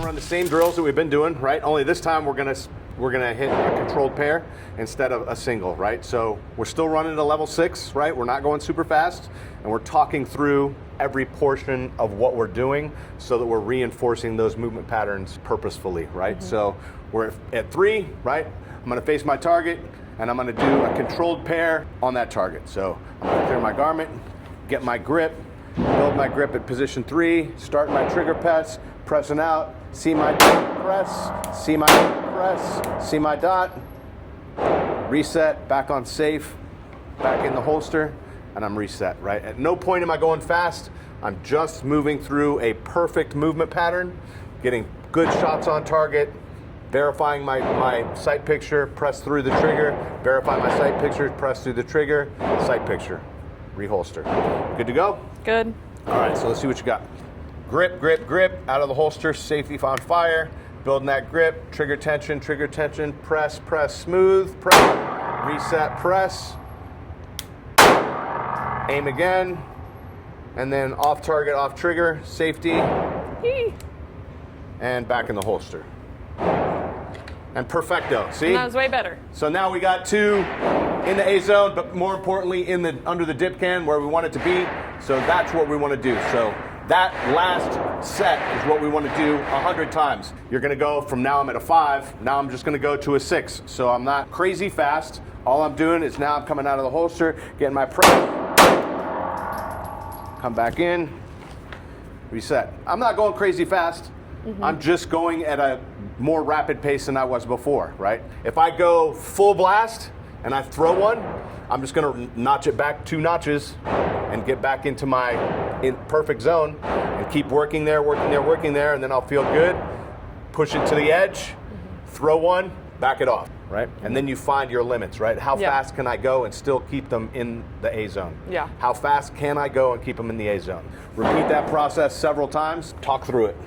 run the same drills that we've been doing, right? Only this time we're gonna hit a controlled pair instead of a single, right? So we're still running a level 6, right? We're not going super fast, and we're talking through every portion of what we're doing so that we're reinforcing those movement patterns purposefully, right? So we're at 3, right? I'm gonna face my target, and I'm gonna do a controlled pair on that target. So I'm gonna clear my garment, get my grip, build my grip at position 3, start my trigger press, pressing out, see my dot, press, see my press, see my dot, reset, back on safe, back in the holster, and I'm reset, right? At no point am I going fast. I'm just moving through a perfect movement pattern, getting good shots on target, verifying my sight picture, press through the trigger, verify my sight picture, press through the trigger, sight picture, reholster. Good to go? Good. All right, so let's see what you got. Grip, grip, grip, out of the holster, safety on fire, building that grip, trigger tension, press, press, smooth, press, reset, press, aim again, and then off target, off trigger, safety, and back in the holster. And perfecto, see? And that was way better. So now we got 2 in the A zone, but more importantly under the dip can where we want it to be. So that's what we want to do. So that last set is what we want to do 100 times. You're going to go from now I'm at a 5, now I'm just going to go to a 6. So I'm not crazy fast. All I'm doing is now I'm coming out of the holster, getting my press, come back in, reset. I'm not going crazy fast. I'm just going at a more rapid pace than I was before, right? If I go full blast and I throw one, I'm just gonna notch it back 2 notches and get back into my perfect zone and keep working there, and then I'll feel good, push it to the edge, throw one, back it off, right? And then you find your limits, right? How fast can I go and still keep them in the A zone? Yeah. How fast can I go and keep them in the A zone? Repeat that process several times, talk through it.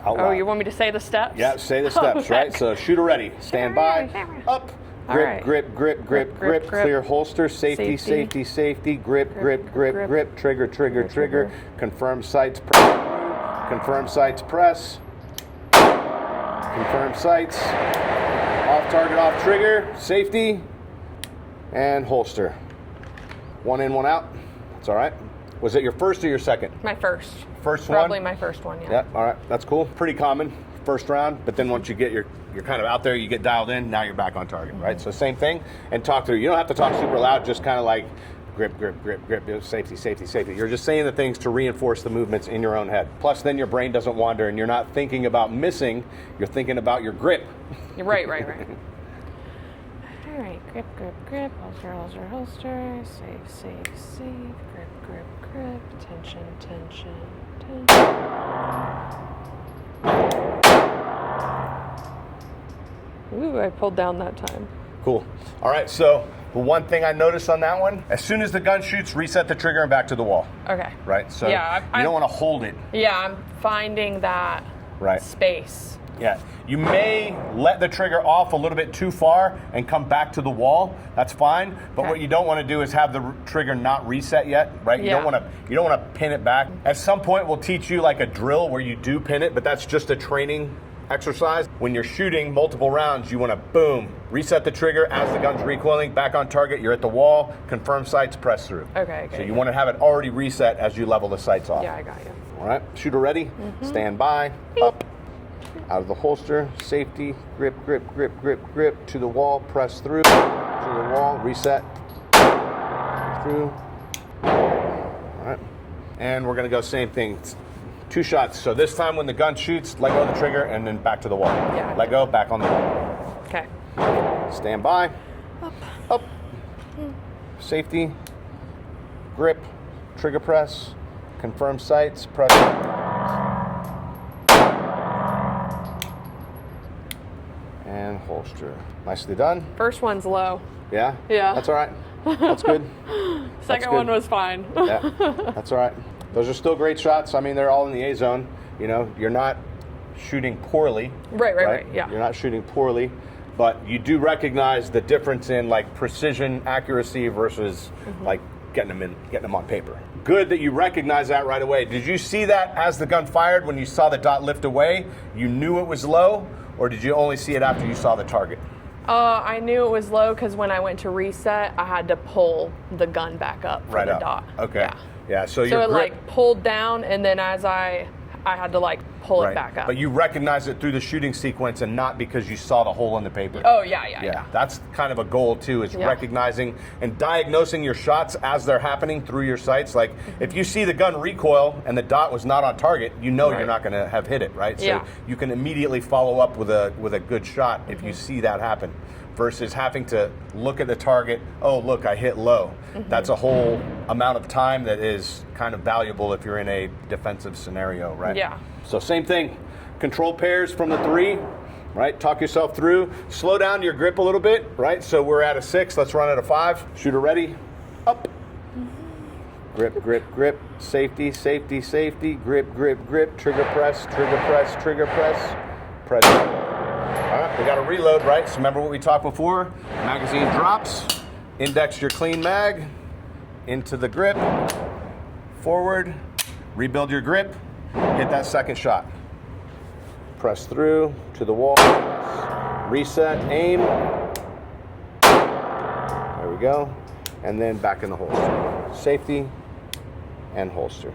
Oh, you want me to say the steps? Yeah, say the steps, Okay. right? So shooter ready, stand by, up, grip, right. grip, grip, grip, grip, clear holster, safety, safety, safety, grip, grip, grip, grip, trigger, trigger, trigger, confirm sights, press, confirm sights, press, confirm sights, off target, off trigger, safety, and holster. 1 in, 1 out. That's all right. Was it your first or your second? My first. First one? Probably my first one, yeah. Yeah, all right, that's cool. Pretty common, first round, but then once you get you're kind of out there, you get dialed in, now you're back on target, right? So same thing, and talk through. You don't have to talk super loud, just kind of like grip, grip, grip, grip, safety, safety, safety. You're just saying the things to reinforce the movements in your own head. Plus, then your brain doesn't wander, and you're not thinking about missing, you're thinking about your grip. Right. All right, grip, grip, grip, holster, holster, holster, safe, safe, safe, grip, grip, grip, tension, tension, tension. Ooh, I pulled down that time. Cool. All right, so the one thing I noticed on that one, as soon as the gun shoots, reset the trigger and back to the wall. Okay. Right, so Yeah, you don't want to hold it. Yeah, I'm finding that space. Yeah, you may let the trigger off a little bit too far and come back to the wall. That's fine. But what you don't want to do is have the trigger not reset yet, right? You don't want to pin it back. At some point, we'll teach you like a drill where you do pin it, but that's just a training exercise. When you're shooting multiple rounds, you want to boom, reset the trigger as the gun's recoiling, back on target. You're at the wall. Confirm sights, press through. Okay. So you want to have it already reset as you level the sights off. Yeah, I got you. All right, shooter ready. Stand by. Up. Out of the holster, safety, grip, grip, grip, grip, grip, to the wall, press through, to the wall, reset, through. All right, and we're gonna go same thing, 2 shots. So this time when the gun shoots, let go of the trigger and then back to the wall. Yeah. Let go, back on the wall. Okay. Stand by, up, safety, grip, trigger press, confirm sights, press. And holster. Nicely done. First one's low. Yeah? Yeah. That's all right. That's good. Second one was fine. Yeah, that's all right. Those are still great shots. I mean, they're all in the A zone. You know, you're not shooting poorly. Right, yeah. You're not shooting poorly, but you do recognize the difference in like precision accuracy versus like getting them on paper. Good that you recognize that right away. Did you see that as the gun fired when you saw the dot lift away? You knew it was low, or did you only see it after you saw the target? I knew it was low because when I went to reset, I had to pull the gun back up for the dot. Okay. Yeah. So it like pulled down, and then as I had to like pull it back up. But you recognize it through the shooting sequence and not because you saw the hole in the paper. Oh, yeah. That's kind of a goal too, is recognizing and diagnosing your shots as they're happening through your sights. Like if you see the gun recoil and the dot was not on target, you know you're not going to have hit it, right? So you can immediately follow up with a good shot if you see that happen. Versus having to look at the target, oh, look, I hit low. That's a whole amount of time that is kind of valuable if you're in a defensive scenario, right? Yeah. So same thing, control pairs from the 3, right? Talk yourself through. Slow down your grip a little bit, right? So we're at a 6, let's run at a 5. Shooter ready, up. Grip, grip, grip, safety, safety, safety, grip, grip, grip, trigger press, trigger press, trigger press, press. All right, we got to reload, right? So remember what we talked before? Magazine drops, index your clean mag, into the grip, forward, rebuild your grip, hit that second shot. Press through to the wall, reset, aim. There we go. And then back in the holster. Safety and holster.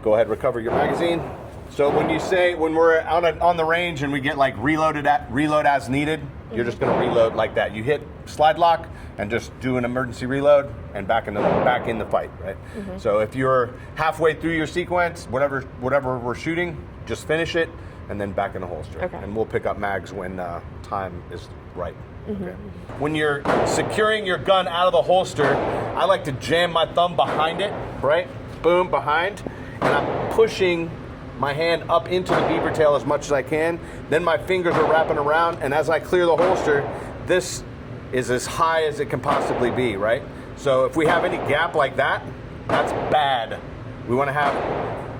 Go ahead, recover your magazine. So when we're out on the range and we get like reload as needed, you're just going to reload like that. You hit slide lock and just do an emergency reload and back in the fight, right? So if you're halfway through your sequence, whatever we're shooting, just finish it and then back in the holster. Okay. And we'll pick up mags when time is right. Okay. When you're securing your gun out of the holster, I like to jam my thumb behind it, right? Boom, behind, and I'm pushing my hand up into the beaver tail as much as I can. Then my fingers are wrapping around, and as I clear the holster, this is as high as it can possibly be, right? So if we have any gap like that, that's bad. We want to have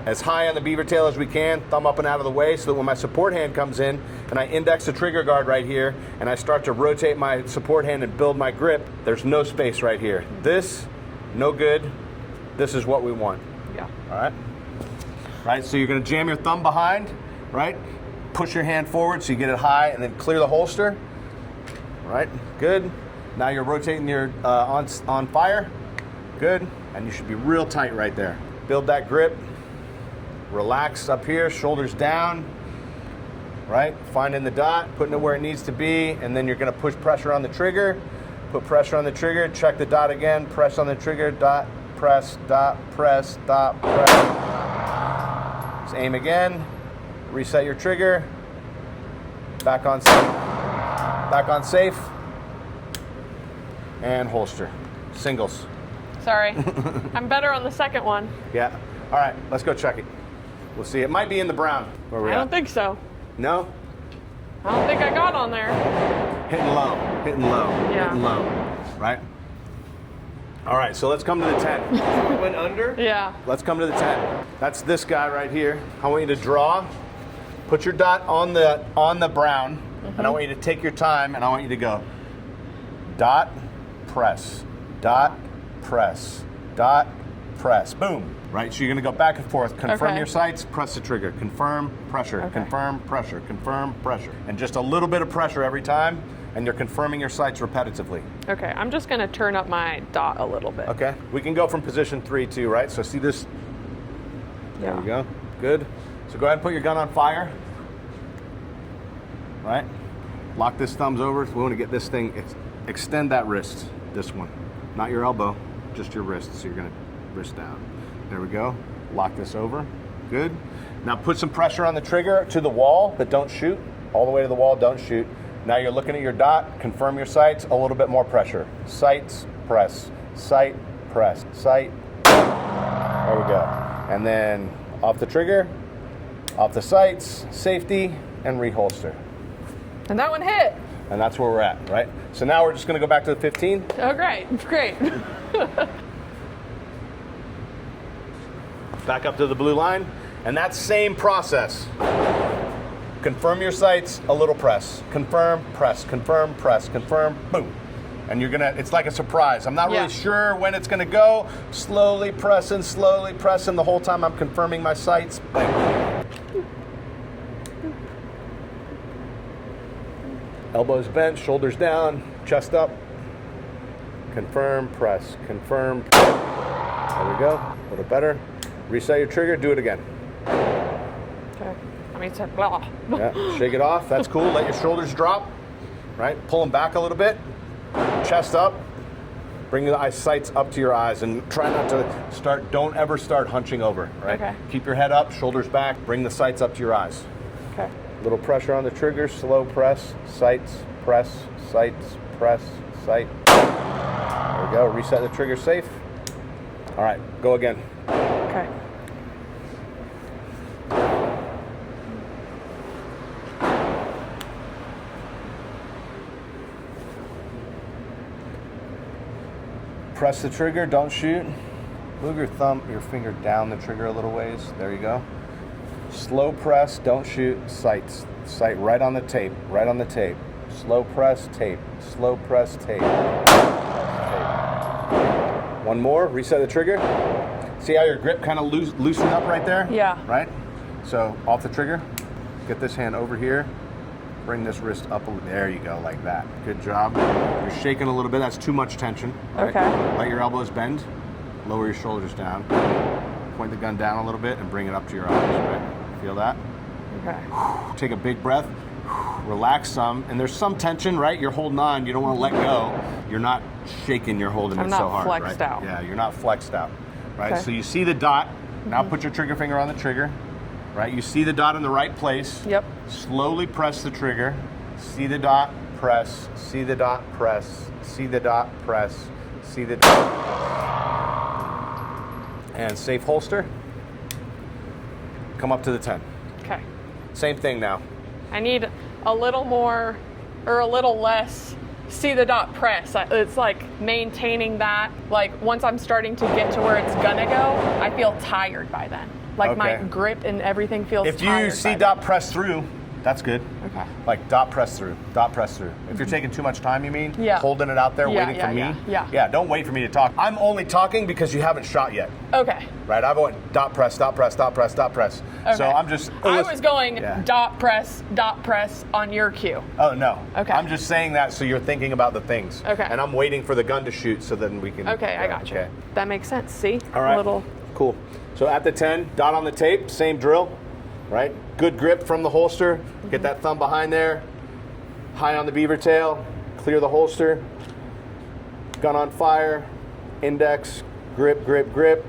as high on the beaver tail as we can, thumb up and out of the way, so that when my support hand comes in and I index the trigger guard right here and I start to rotate my support hand and build my grip, there's no space right here. This, no good. This is what we want. Yeah. All right? Right, so you're going to jam your thumb behind, right? Push your hand forward so you get it high, and then clear the holster. Right, good. Now you're rotating your on fire. Good, and you should be real tight right there. Build that grip. Relax up here, shoulders down. Right, finding the dot, putting it where it needs to be, and then you're going to push pressure on the trigger. Put pressure on the trigger. Check the dot again. Press on the trigger. Dot. Press. Dot. Press. Dot. Press. Aim again, reset your trigger, back on safe, and holster. Singles. Sorry, I'm better on the second one. Yeah. All right, let's go check it. We'll see. It might be in the brown. Where we I don't think so. No? I don't think I got on there. Hitting low, hitting low, hitting low, right? All right, so let's come to the 10. It went under? Yeah. Let's come to the 10. That's this guy right here. I want you to draw, put your dot on the brown, and I want you to take your time, and I want you to go dot, press, dot, press, dot, press, boom. Right, so you're gonna go back and forth, confirm your sights, press the trigger, confirm, pressure, confirm, pressure, confirm, pressure. And just a little bit of pressure every time, and you're confirming your sights repetitively. Okay, I'm just gonna turn up my dot a little bit. Okay, we can go from position 3 too, right? So see this? There we go, good. So go ahead and put your gun on fire. Right, lock this thumbs over. We wanna get this thing, extend that wrist, this one. Not your elbow, just your wrist. So you're gonna wrist down. There we go, lock this over, good. Now put some pressure on the trigger to the wall, but don't shoot. All the way to the wall, don't shoot. Now you're looking at your dot, confirm your sights, a little bit more pressure. Sights, press, sight, press, sight. There we go. And then off the trigger, off the sights, safety, and reholster. And that one hit. And that's where we're at, right? So now we're just gonna go back to the 15. Oh, great, great. Back up to the blue line, and that same process. Confirm your sights, a little press. Confirm, press, confirm, press, confirm, boom. And it's like a surprise. I'm not Yeah. really sure when it's gonna go. Slowly pressing the whole time I'm confirming my sights. Bam. Elbows bent, shoulders down, chest up. Confirm, press, confirm. There we go, a little better. Reset your trigger, do it again. Okay. I mean, it's like blah. Yeah, shake it off, that's cool. Let your shoulders drop, right? Pull them back a little bit. Chest up. Bring the sights up to your eyes and try not to don't ever start hunching over, right? Okay. Keep your head up, shoulders back, bring the sights up to your eyes. Okay. Little pressure on the trigger, slow press, sights, sight. There we go, reset the trigger safe. All right, go again. Okay. Press the trigger, don't shoot. Move your finger down the trigger a little ways. There you go. Slow press, don't shoot, sights. Sight right on the tape, right on the tape. Slow press, tape. Slow press, tape. One more, reset the trigger. See how your grip kind of loosened up right there? Yeah. Right? So off the trigger, get this hand over here. Bring this wrist up, there you go, like that. Good job. You're shaking a little bit, that's too much tension. Right? Okay. Let your elbows bend, lower your shoulders down. Point the gun down a little bit and bring it up to your eyes, right? Feel that? Okay. Take a big breath, relax some, and there's some tension, right? You're holding on, you don't want to let go. You're not shaking, you're holding it so hard, right? I'm not flexed out. Yeah, you're not flexed out, right? Okay. So you see the dot, now put your trigger finger on the trigger, right? You see the dot in the right place. Yep. Slowly press the trigger, see the dot, press, see the dot, press, see the dot, press, see the dot. And safe holster. Come up to the 10. Okay. Same thing now. I need a little more or a little less see the dot press. It's like maintaining that. Like once I'm starting to get to where it's gonna go, I feel tired by then. Like my Okay. grip and everything feels tired. If you see by dot press through, that's good. Okay. Like dot press through, dot press through. If you're taking too much time, you mean? Yeah. Holding it out there, Yeah, waiting yeah, for me? yeah. Yeah, don't wait for me to talk. I'm only talking because you haven't shot yet, then. Okay. right? I've went dot press, dot press, dot press, dot press. Okay. So I'm just... I was going Yeah. dot press on your cue. Oh, no. Okay. I'm just saying that so you're thinking about the things. Okay. And I'm waiting for the gun to shoot so then we can... Okay, I got you. Okay. That makes sense. See? All right. Little. Cool. So at the 10, dot on the tape, same drill, right? Good grip from the holster. Get that thumb behind there. High on the beaver tail. Clear the holster. Gun on fire. Index. Grip, grip, grip.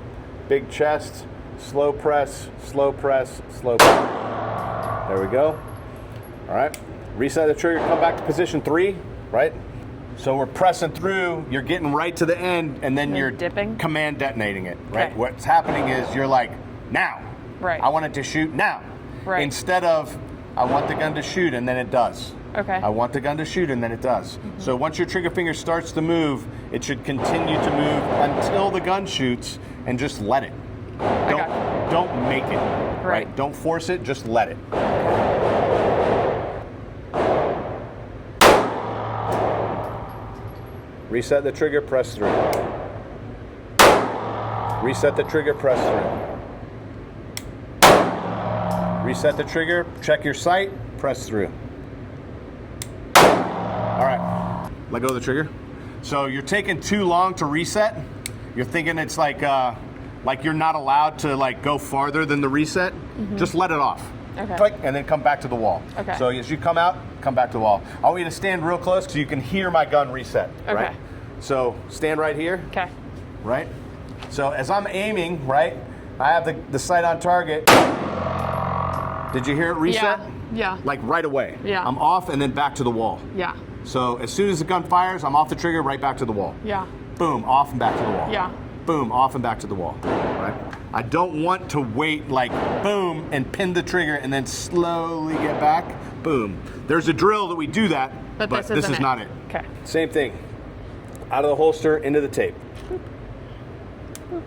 Big chest. Slow press, slow press, slow press. There we go. All right. Reset the trigger. Come back to position 3, right? So we're pressing through, you're getting right to the end, and then you're dipping? command detonating it, right? Okay. What's happening is you're like, now. Right. I want it to shoot now. Right. Instead of, I want the gun to shoot, and then it does. Okay. I want the gun to shoot, and then it does. So once your trigger finger starts to move, it should continue to move until the gun shoots, and just let it. Don't make it, right? Don't force it, just let it. Reset the trigger, press through. Reset the trigger, press through. Reset the trigger, check your sight, press through. All right, let go of the trigger. So you're taking too long to reset. You're thinking it's like you're not allowed to like go farther than the reset. Just let it off. Okay. Click, and then come back to the wall. Okay. So as you come out, come back to the wall. I want you to stand real close so you can hear my gun reset. Okay. Right? So stand right here. Okay. Right? So as I'm aiming, right, I have the sight on target. Did you hear it reset? Yeah. Like right away. Yeah. I'm off and then back to the wall. Yeah. So as soon as the gun fires, I'm off the trigger, right back to the wall. Yeah. Boom, off and back to the wall. Yeah. Boom, off and back to the wall. Right? I don't want to wait like boom and pin the trigger and then slowly get back. Boom. There's a drill that we do that, but this is not it. Okay. Same thing. Out of the holster, into the tape. Boop. Boop.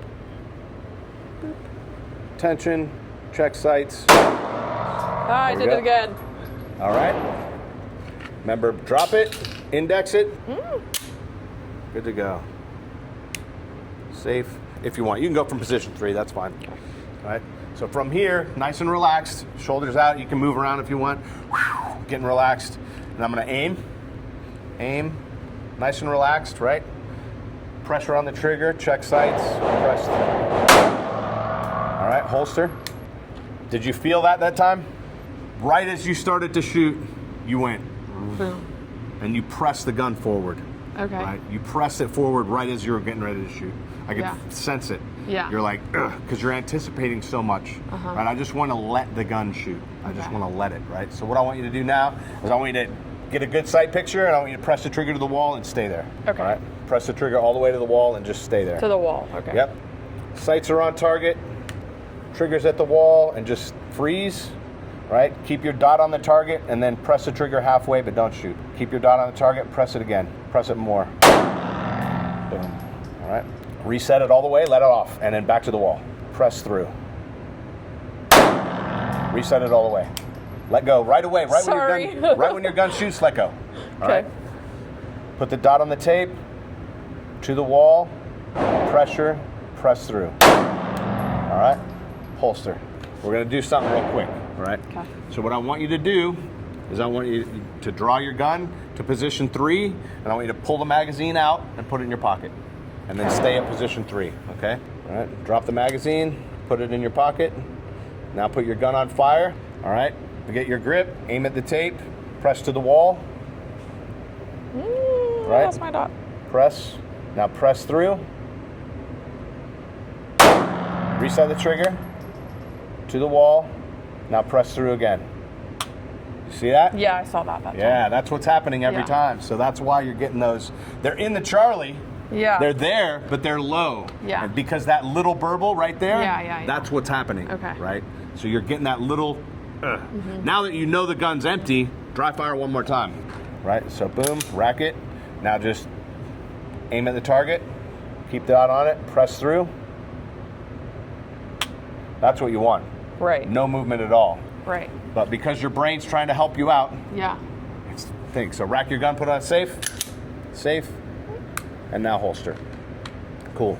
Boop. Tension, check sights. Ah, I There we did go. it again. All right. Remember, drop it, index it. Good to go. Safe. If you want, you can go from position 3. That's fine. All right. So from here, nice and relaxed, shoulders out. You can move around if you want. Getting relaxed. And I'm going to aim. Aim. Nice and relaxed, right? Pressure on the trigger. Check sights. Press. All right. Holster. Did you feel that time? Right as you started to shoot, you went. Boom. And you press the gun forward. Okay. Right? You press it forward right as you were getting ready to shoot. I could sense it. Yeah. You're like, ugh, because you're anticipating so much. Right? I just want to let the gun shoot. I just want to let it, right? So what I want you to do now is I want you to get a good sight picture, and I want you to press the trigger to the wall and stay there. Okay. All right? Press the trigger all the way to the wall and just stay there. To the wall, okay. Yep. Sights are on target. Triggers at the wall, and just freeze. Right? Keep your dot on the target, and then press the trigger halfway, but don't shoot. Keep your dot on the target, press it again. Press it more. Boom. All right? Reset it all the way, let it off, and then back to the wall. Press through. Reset it all the way. Let go right away. Right when your gun shoots, let go. All right? Put the dot on the tape, to the wall, pressure, press through. All right? Holster. We're going to do something real quick. All right? Okay. So what I want you to do is I want you to draw your gun to position 3, and I want you to pull the magazine out and put it in your pocket. And then stay at position 3, okay? All right, drop the magazine, put it in your pocket. Now put your gun on fire, all right? Get your grip, aim at the tape, press to the wall. Right? That's my dot. Press, now press through. Reset the trigger, to the wall. Now press through again. You see that? Yeah, I saw that time. Yeah, that's what's happening every time. So that's why you're getting those. They're in the Charlie. Yeah. They're there, but they're low. Yeah. And because that little burble right there, Yeah. that's what's happening. Okay. Right? So you're getting that little, Now that you know the gun's empty, dry fire one more time. Right? So boom, rack it. Now just aim at the target, keep the dot on it, press through. That's what you want. Right. No movement at all. Right. But because your brain's trying to help you out, Yeah. think. So rack your gun, put it on safe, and now holster. Cool.